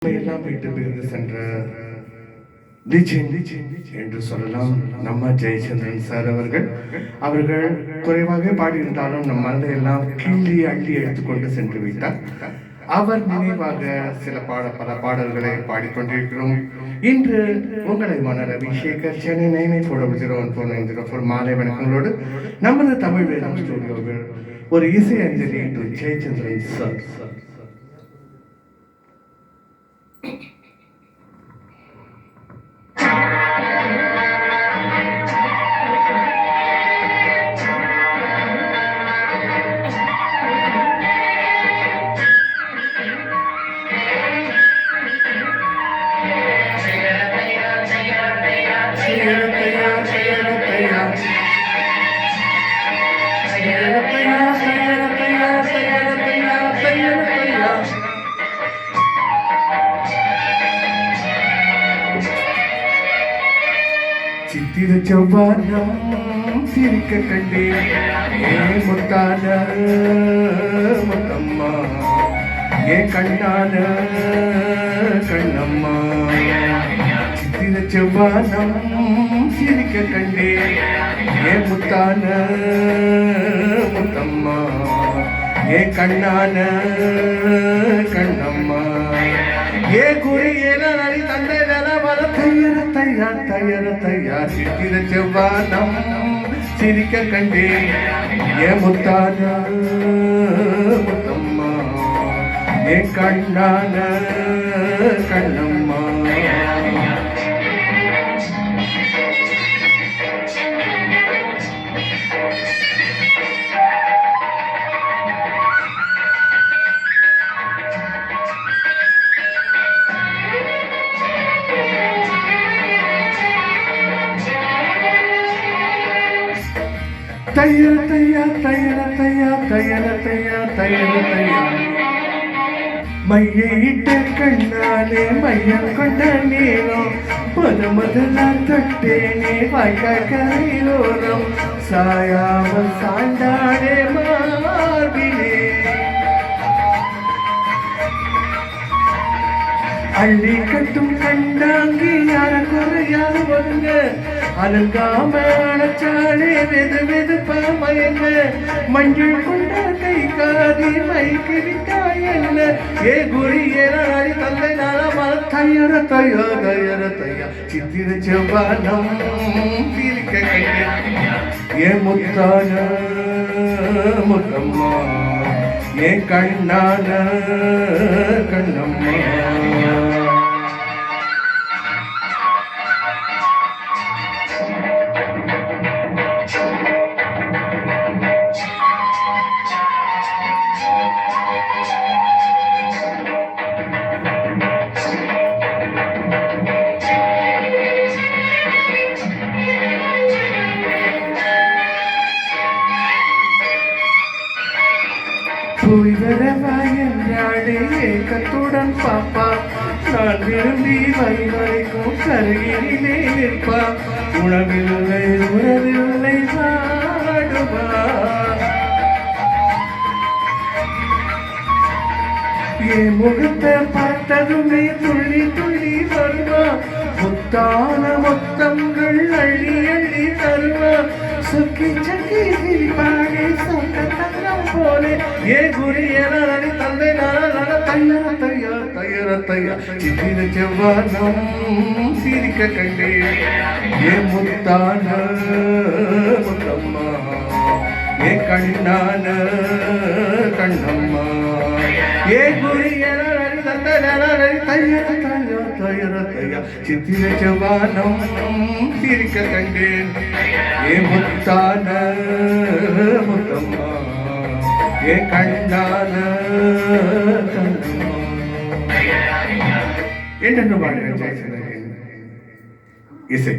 எல்லாம் விட்டு பிரிந்து சென்ற என்று சொல்லலாம். நம்ம ஜெயச்சந்திரன் சார் அவர்கள் குறைவாக பாடியிருந்தாலும் நம் மனதை எல்லாம் கிள்ளி அள்ளி எடுத்துக்கொண்டு சென்று விட்டார். அவர் நினைவாக பல பாடல்களை பாடிக்கொண்டிருக்கிறோம். இன்று உங்களை மன்னர் அபிஷேகர் சென்னை 9404 மாலை வணக்கங்களோடு நமது தமிழ் வேதம் ஸ்டுடியோவில் ஒரு இசை அஞ்சலி டு ஜெயச்சந்திரன் சார். சித்திர செவ்வானம் சிரிக்க கண்டே முத்தான முத்தம்மா ஏ கண்ணான கண்ணம்மா. சித்திர செவ்வானம் சிரிக்க கண்டே ஏ முத்தான முத்தம்மா ஏ கண்ணான கண்ணம்மா. ஏ குறியேன நடி தந்தை நலவர தையா சித்திர செவ்வானம் சிரிக்க கண்டே ஏ முத்தான முத்தம்மா ஏ கண்ணான கண்ணம்மா. தையா மையிட்ட கண்ணாலே மையம் கொண்ட நேரம் முதல தொட்டேனே வாய்க்காரோரம் சாயாமல் சாண்டாடே மார்பிலே அள்ளி கட்டும் கண்டாங்கி யார குறையாத ஒருங்க அலங்காம அணைச்சாலே வெதுப்பா மயங்க மஞ்சள் கொண்ட கை காதி மைக்கு விட்டாயல்ல ஏ குரி ஏனாடி தந்தை நாள தையா சித்திர செவ்வானம் சிரிக்க கண்டே ஏ முத்தான முத்தம்மா ஏ கண்ணான கண்ணம்மா. என்றாடே ஏக்கத்துடன் பாப்பா நான் விரும்பி வரைக்கும் கருகிலே நிற்பா உணவில்லை உறவில்லை பாடுவா என் முகத்தை பார்த்ததுமே துள்ளி துள்ளி வருவா முத்தான மொத்தங்கள் அள்ளி அள்ளி தருவா சுக்கி சக்கி சிரிப்பாடே சொந்த தங்கம் போலே ஏ குரி ஏனாடி தந்தை நாள தையா சித்திர செவ்வானம் சிரிக்க கண்டே ஏ முத்தான முத்தம்மா ஏ கண்ணான கண்ணம்மா. ஏ குரி ஏனாடி தந்தை நாள தையா சித்திர செவ்வானம் சிரிக்க கண்டேன் ஏ முத்தான முத்தம்மா ஏ கண்ணான கண்ணம்மா என்று பாடுகிறேன். இசை